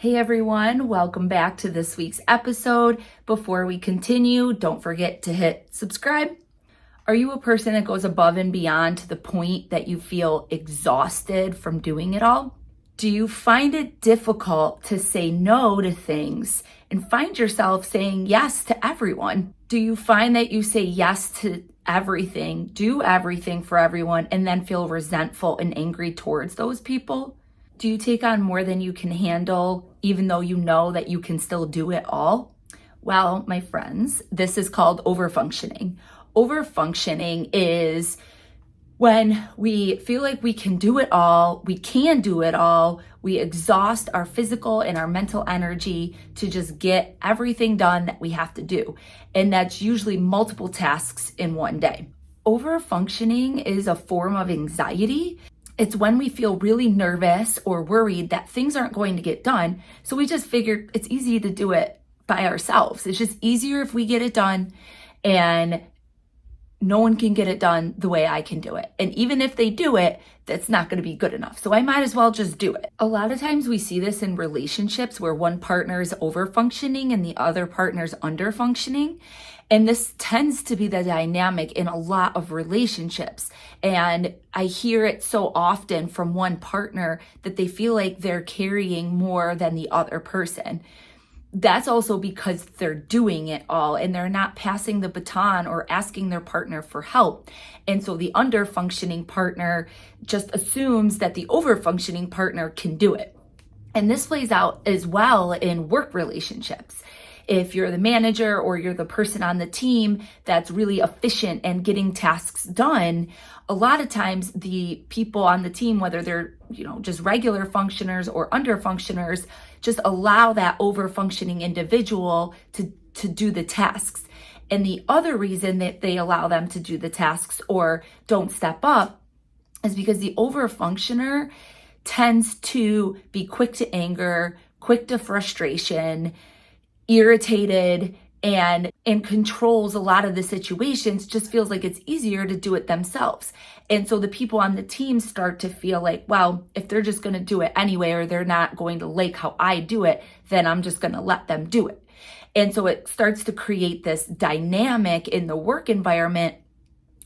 Hey everyone, welcome back to this week's episode. Before we continue, don't forget to hit subscribe. Are you a person that goes above and beyond to the point that you feel exhausted from doing it all? Do you find it difficult to say no to things and find yourself saying yes to everyone? Do you find that you say yes to everything, do everything for everyone, and then feel resentful and angry towards those people? Do you take on more than you can handle, even though you know that you can still do it all? Well, my friends, this is called overfunctioning. Overfunctioning is when we feel like we can do it all, we can do it all, we exhaust our physical and our mental energy to just get everything done that we have to do. And that's usually multiple tasks in one day. Overfunctioning is a form of anxiety. It's when we feel really nervous or worried that things aren't going to get done. So we just figured it's easy to do it by ourselves. It's just easier if we get it done, and no one can get it done the way I can do it. And even if they do it, that's not going to be good enough. So I might as well just do it. A lot of times we see this in relationships where one partner is overfunctioning and the other partner is underfunctioning. And this tends to be the dynamic in a lot of relationships. And I hear it so often from one partner that they feel like they're carrying more than the other person. That's also because they're doing it all and they're not passing the baton or asking their partner for help. And so the underfunctioning partner just assumes that the overfunctioning partner can do it. And this plays out as well in work relationships. If you're the manager or you're the person on the team that's really efficient and getting tasks done, a lot of times the people on the team, whether they're, just regular functioners or under functioners, just allow that over functioning individual to do the tasks. And the other reason that they allow them to do the tasks or don't step up is because the over functioner tends to be quick to anger, quick to frustration, irritated, and controls a lot of the situations, just feels like it's easier to do it themselves. And so the people on the team start to feel like, well, if they're just going to do it anyway, or they're not going to like how I do it, then I'm just going to let them do it. And so it starts to create this dynamic in the work environment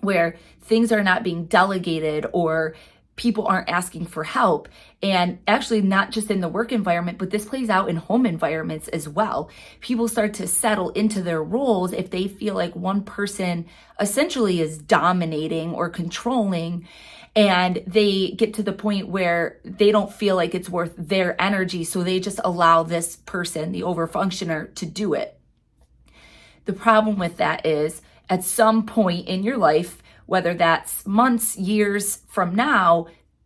where things are not being delegated or people aren't asking for help. And actually not just in the work environment, but this plays out in home environments as well. People start to settle into their roles if they feel like one person essentially is dominating or controlling, and they get to the point where they don't feel like it's worth their energy. So they just allow this person, the overfunctioner, to do it. The problem with that is at some point in your life, whether that's months, years from now,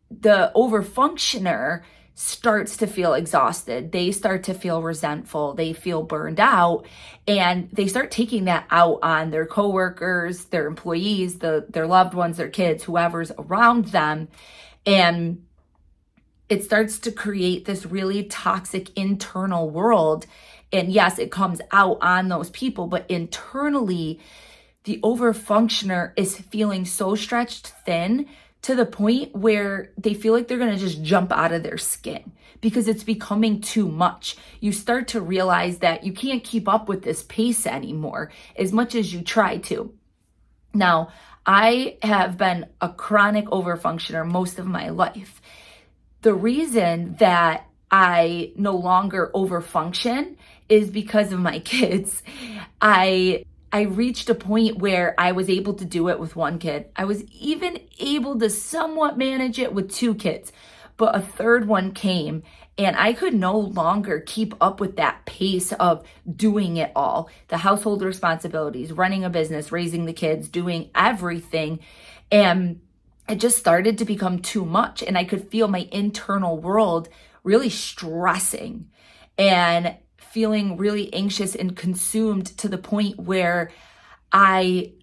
the overfunctioner starts to feel exhausted. They start to feel resentful. They feel burned out, and they start taking that out on their coworkers, their employees, their loved ones, their kids, whoever's around them. And it starts to create this really toxic internal world. And yes, it comes out on those people, but internally, the overfunctioner is feeling so stretched thin to the point where they feel like they're going to just jump out of their skin because it's becoming too much. You start to realize that you can't keep up with this pace anymore as much as you try to. Now, I have been a chronic overfunctioner most of my life. The reason that I no longer overfunction is because of my kids. I reached a point where I was able to do it with one kid. I was even able to somewhat manage it with two kids, but a third one came and I could no longer keep up with that pace of doing it all. The household responsibilities, running a business, raising the kids, doing everything. And it just started to become too much. And I could feel my internal world really stressing and feeling really anxious and consumed to the point where I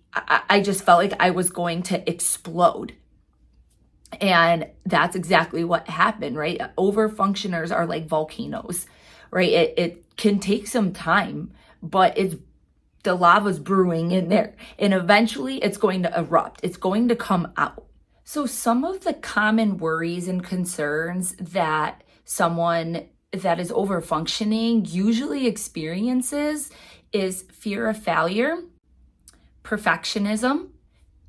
just felt like I was going to explode. And that's exactly what happened, right? Overfunctioners are like volcanoes, right? It can take some time, but the lava's brewing in there, and eventually it's going to erupt. It's going to come out. So some of the common worries and concerns that someone that is overfunctioning usually experiences is fear of failure, perfectionism,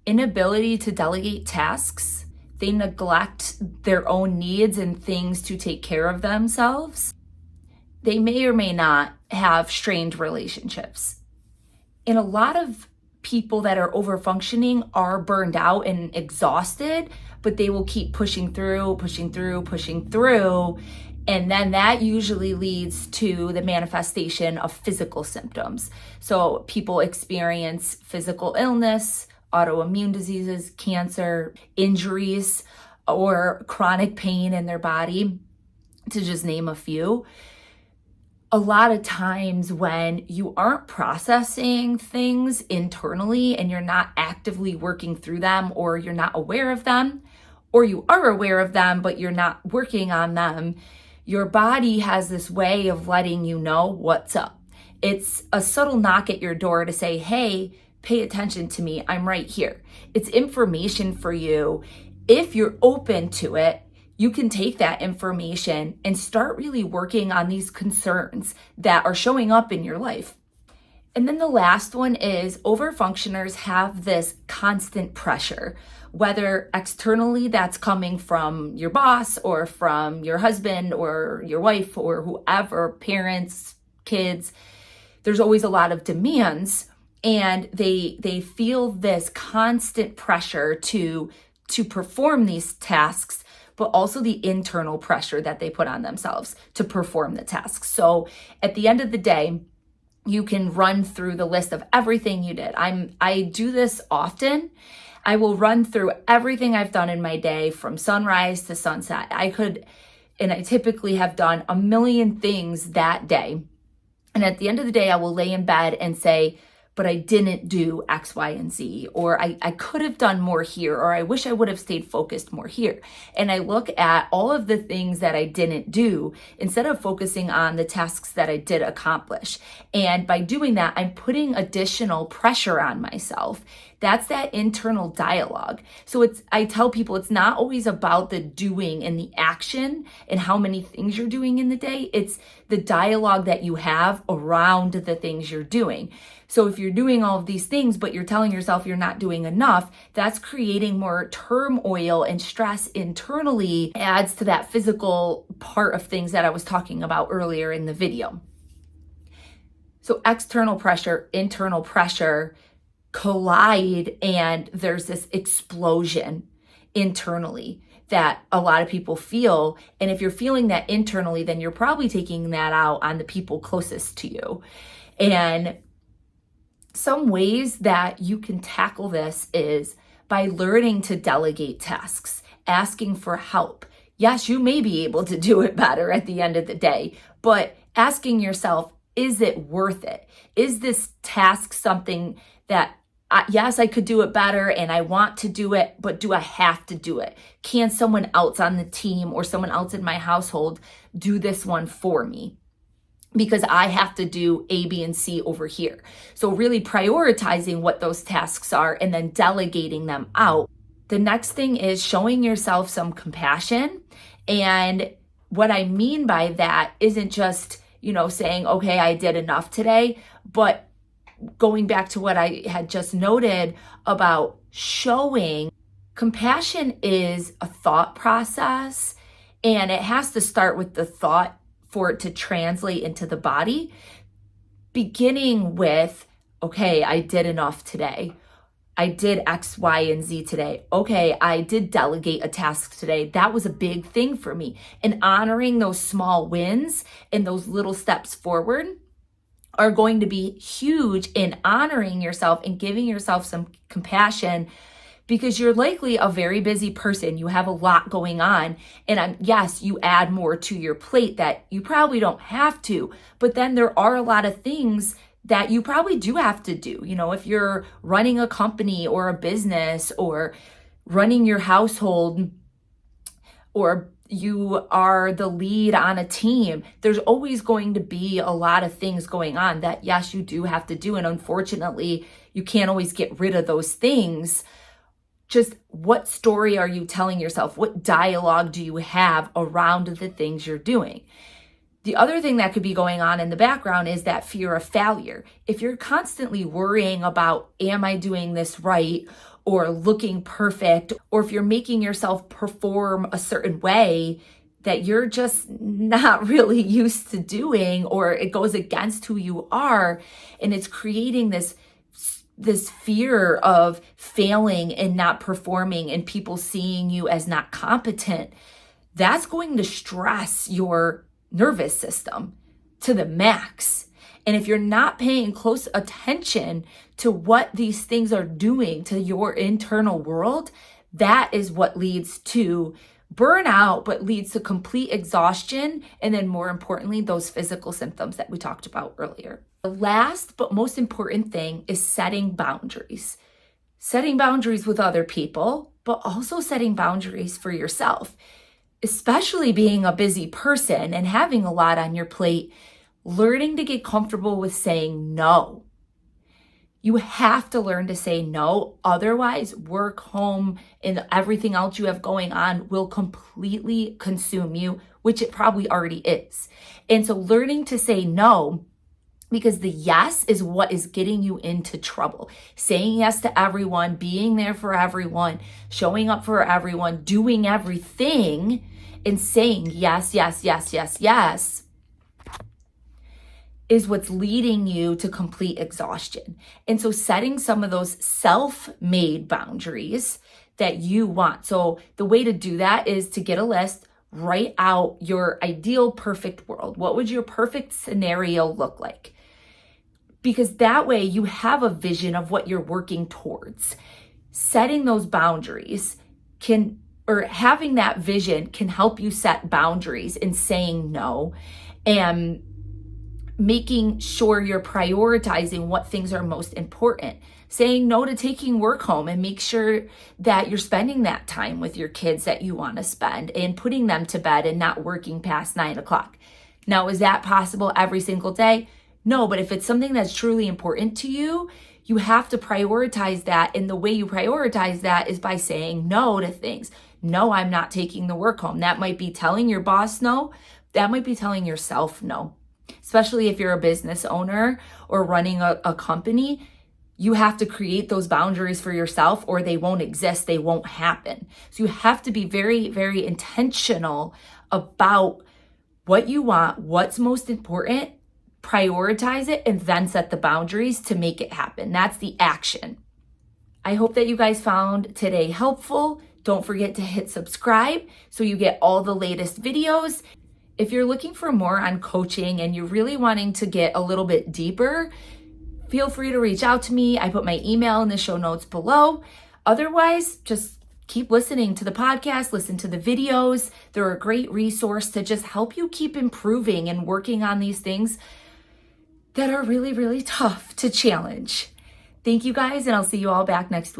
inability to delegate tasks. They neglect their own needs and things to take care of themselves. They may or may not have strained relationships. And a lot of people that are overfunctioning are burned out and exhausted, but they will keep pushing through. And then that usually leads to the manifestation of physical symptoms. So people experience physical illness, autoimmune diseases, cancer, injuries, or chronic pain in their body, to just name a few. A lot of times when you aren't processing things internally and you're not actively working through them, or you're not aware of them, or you are aware of them, but you're not working on them, your body has this way of letting you know what's up. It's a subtle knock at your door to say, hey, pay attention to me. I'm right here. It's information for you. If you're open to it, you can take that information and start really working on these concerns that are showing up in your life. And then the last one is overfunctioners have this constant pressure, whether externally that's coming from your boss or from your husband or your wife or whoever, parents, kids. There's always a lot of demands, and they feel this constant pressure to perform these tasks, but also the internal pressure that they put on themselves to perform the tasks. So at the end of the day, you can run through the list of everything you did. I do this often. I will run through everything I've done in my day from sunrise to sunset. I typically have done a million things that day. And at the end of the day, I will lay in bed and say, but I didn't do X, Y, and Z, or I could have done more here, or I wish I would have stayed focused more here. And I look at all of the things that I didn't do instead of focusing on the tasks that I did accomplish. And by doing that, I'm putting additional pressure on myself. That's that internal dialogue. So I tell people it's not always about the doing and the action and how many things you're doing in the day. It's the dialogue that you have around the things you're doing. So if you're doing all of these things, but you're telling yourself you're not doing enough, that's creating more turmoil and stress internally, adds to that physical part of things that I was talking about earlier in the video. So external pressure, internal pressure collide, and there's this explosion internally that a lot of people feel. And if you're feeling that internally, then you're probably taking that out on the people closest to you. And some ways that you can tackle this is by learning to delegate tasks, asking for help. Yes, you may be able to do it better at the end of the day, but asking yourself, is it worth it? Is this task something that, yes, I could do it better and I want to do it, but do I have to do it? Can someone else on the team or someone else in my household do this one for me? Because I have to do A, B, and C over here. So really prioritizing what those tasks are and then delegating them out. The next thing is showing yourself some compassion. And what I mean by that isn't just, saying, okay, I did enough today, but going back to what I had just noted about showing compassion is a thought process, and it has to start with the thought for it to translate into the body, beginning with, okay, I did enough today. I did X, Y, and Z today. Okay, I did delegate a task today. That was a big thing for me. And honoring those small wins and those little steps forward are going to be huge in honoring yourself and giving yourself some compassion, because you're likely a very busy person. You have a lot going on. And yes, you add more to your plate that you probably don't have to, but then there are a lot of things that you probably do have to do. If you're running a company or a business or running your household, or you are the lead on a team, there's always going to be a lot of things going on that, yes, you do have to do. And unfortunately, you can't always get rid of those things. Just what story are you telling yourself? What dialogue do you have around the things you're doing? The other thing that could be going on in the background is that fear of failure. If you're constantly worrying about, am I doing this right? Or looking perfect, or if you're making yourself perform a certain way that you're just not really used to doing, or it goes against who you are, and it's creating this fear of failing and not performing and people seeing you as not competent, that's going to stress your nervous system to the max. And if you're not paying close attention to what these things are doing to your internal world, that is what leads to burnout, but leads to complete exhaustion. And then more importantly, those physical symptoms that we talked about earlier. The last but most important thing is setting boundaries. Setting boundaries with other people, but also setting boundaries for yourself. Especially being a busy person and having a lot on your plate, learning to get comfortable with saying no. You have to learn to say no. Otherwise, work, home, and everything else you have going on will completely consume you, which it probably already is. And so learning to say no, because the yes is what is getting you into trouble. Saying yes to everyone, being there for everyone, showing up for everyone, doing everything, and saying yes, yes, yes, yes, yes, is what's leading you to complete exhaustion. And so setting some of those self-made boundaries that you want. So the way to do that is to get a list, write out your ideal perfect world. What would your perfect scenario look like? Because that way you have a vision of what you're working towards. Setting those boundaries having that vision can help you set boundaries in saying no and making sure you're prioritizing what things are most important. Saying no to taking work home and make sure that you're spending that time with your kids that you want to spend and putting them to bed and not working past 9 o'clock. Now, is that possible every single day? No, but if it's something that's truly important to you, you have to prioritize that. And the way you prioritize that is by saying no to things. No, I'm not taking the work home. That might be telling your boss no. That might be telling yourself no. Especially if you're a business owner or running a company, you have to create those boundaries for yourself or they won't exist. They won't happen. So you have to be very, very intentional about what you want, what's most important, prioritize it, and then set the boundaries to make it happen. That's the action. I hope that you guys found today helpful. Don't forget to hit subscribe so you get all the latest videos. If you're looking for more on coaching and you're really wanting to get a little bit deeper, feel free to reach out to me. I put my email in the show notes below. Otherwise, just keep listening to the podcast, listen to the videos. They're a great resource to just help you keep improving and working on these things that are really, really tough to challenge. Thank you guys, and I'll see you all back next week.